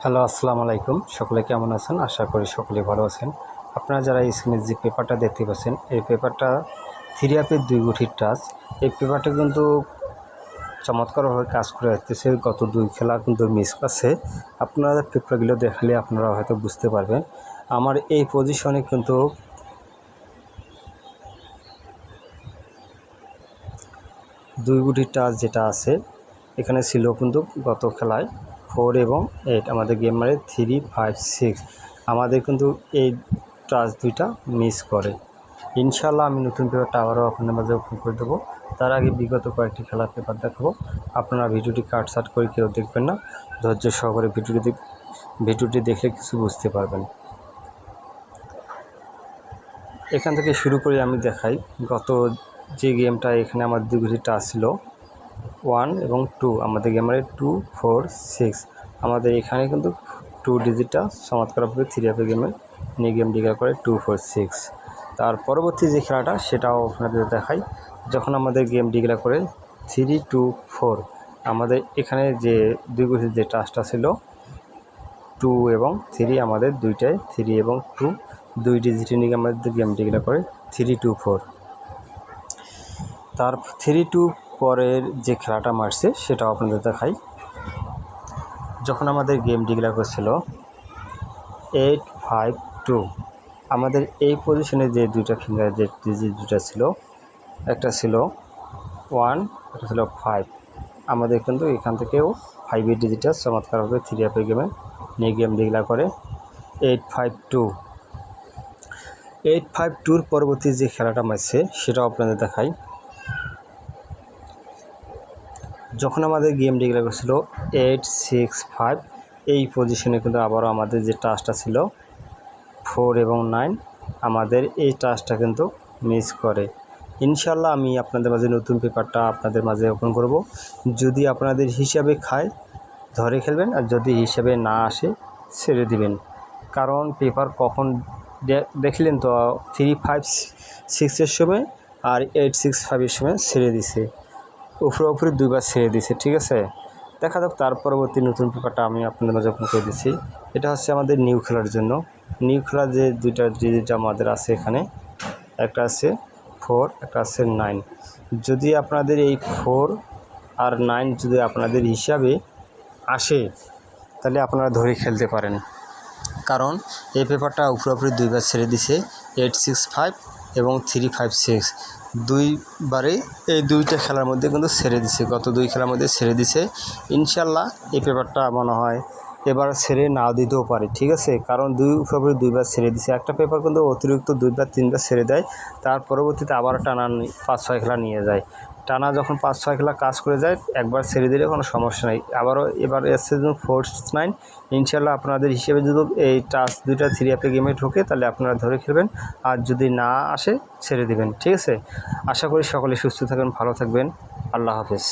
Hello, আসসালামু আলাইকুম। সকলে কেমন আছেন? আশা করি সকলে ভালো আছেন। আপনারা যারা স্ক্রিনে যে পেপারটা দেখতে পাচ্ছেন, এই পেপারটা থ্রি আপের 2 গুঠির টাচ। এই পেপারটা কিন্তু চমৎকারভাবে কাজ করে আসতেছে। গত 2 খেলা কিন্তু মিস করছে। আপনারা পেপারগুলো দেখালে আপনারা হয়তো বুঝতে পারবেন। আমার এই পজিশনে কিন্তু 2 গুঠির টাচ যেটা আছে, এখানে ছিল কিন্তু গত খেলায় 4 এবং 8। আমাদের গেম মারে 3, 5, 6। আমাদের কিন্তু এই টাচ দুইটা মিস করে। ইনশাল্লাহ আমি নতুন পেপারটা আবারও আপনাদের মাঝে ওপেন করে দেবো। তার আগে বিগত কয়েকটি খেলার পেপার দেখাবো। আপনারা ভিডিওটি কাটছাট করে কেউ দেখবেন না, ধৈর্য সহকারে ভিডিওটি দেখলে কিছু বুঝতে পারবেন। এখান থেকে শুরু করে আমি দেখাই। গত যে গেমটা এখানে আমার 2 গুটি টাচ ছিল 1 এবং 2। আমাদের গেমারে 2, 4, 6। আমাদের এখানে কিন্তু 2 ডিজিটটা চমৎকারভাবে থ্রি আপের গেমে নিয়ে গেম ডিক্লেয়ার করে 2, 4, 6। তার পরবর্তী যে খেলাটা সেটাও আপনাদের দেখাই। যখন আমাদের গেম ডিক্লেয়ার করে 3, 2, 4, আমাদের এখানে যে 2 গুটির যে টাচটা ছিল 2 এবং 3, আমাদের দুইটাই 3 এবং 2 2 ডিজিটে নিয়ে আমাদের গেম ডিক্লেয়ার করে 3, 2, 4। তার 3, 2 পরের যে খেলাটা মারছে সেটাও আপনাদের দেখাই। যখন আমাদের গেম ডিক্লেয়ার করছিল 8, 5, 2, আমাদের এই পজিশনে যে দুইটা ফিঙ্গার যে ডিজিট দুটা ছিল, একটা ছিল 1, একটা ছিল 5। আমাদের কিন্তু এখান থেকেও 5 এর ডিজিটটা চমৎকারভাবে থ্রি আপের গেমে নিয়ে গেম ডিক্লেয়ার করে 8, 5, 2। 8, 5, 2-র পরবর্তী যে খেলাটা মারছে সেটাও আপনাদের দেখাই। যখন আমাদের গেম ডিক্লেয়ার করছিল 8, 6, 5, এই পজিশনে কিন্তু আবারও আমাদের যে টাচটা ছিল 4 এবং 9, আমাদের এই টাচটা কিন্তু মিস করে। ইনশাল্লাহ আমি আপনাদের মাঝে নতুন পেপারটা আপনাদের মাঝে ওপেন করব। যদি আপনাদের হিসাবে খায় ধরে খেলবেন, আর যদি হিসাবে না আসে ছেড়ে দিবেন। কারণ পেপার কখন দেখলেন তো 3, 5, 6-এর সময় আর 8, 6, 5-এর সময় ছেড়ে দিছে, উপরে 2বার ছেড়ে দিছে। ঠিক আছে, দেখা যাক তার পরবর্তী নতুন পেপারটা আমি আপনাদের মাঝে ওপেন করে দিচ্ছি। এটা হচ্ছে আমাদের নিউ খেলার জন্য। নিউ খেলার যে দুইটা ডিজিট আমাদের আছে এখানে, একটা আছে 4, একটা আছে 9। যদি আপনাদের এই 4 আর 9 যদি আপনাদের হিসাবে আসে তাহলে আপনারা ধরে খেলতে পারেন। কারণ এই পেপারটা উপরে 2বার ছেড়ে দিছে 8, 6, 5 এবং 3, 5, 6। দুইবারে এই দুইটা খেলার মধ্যে কিন্তু ছেড়ে দিছে, গত 2 খেলার মধ্যে ছেড়ে দিছে। ইনশাল্লাহ এই পেপারটা মনে হয় এবার ছেড়ে নাও দিতেও পারে। ঠিক আছে, কারণ উপরে 2বার ছেড়ে দিছে। একটা পেপার কিন্তু অতিরিক্ত 2বার 3বার ছেড়ে দেয়, তার পরবর্তীতে আবার টানা 5-6 খেলা নিয়ে যায়। টানা যখন 5-6 খেলা কাজ করে যায়, একবার ছেড়ে দিলে কোনো সমস্যা নেই। আবারও এবার এসছে 4, 9। ইনশাল্লাহ আপনাদের হিসেবে যদি এই টাচ দুইটা থ্রি আপের গেমে ঢোকে তাহলে আপনারা ধরে খেলবেন, আর যদি না আসে ছেড়ে দেবেন। ঠিক আছে, আশা করি সকলে সুস্থ থাকবেন, ভালো থাকবেন। আল্লাহ হাফেজ।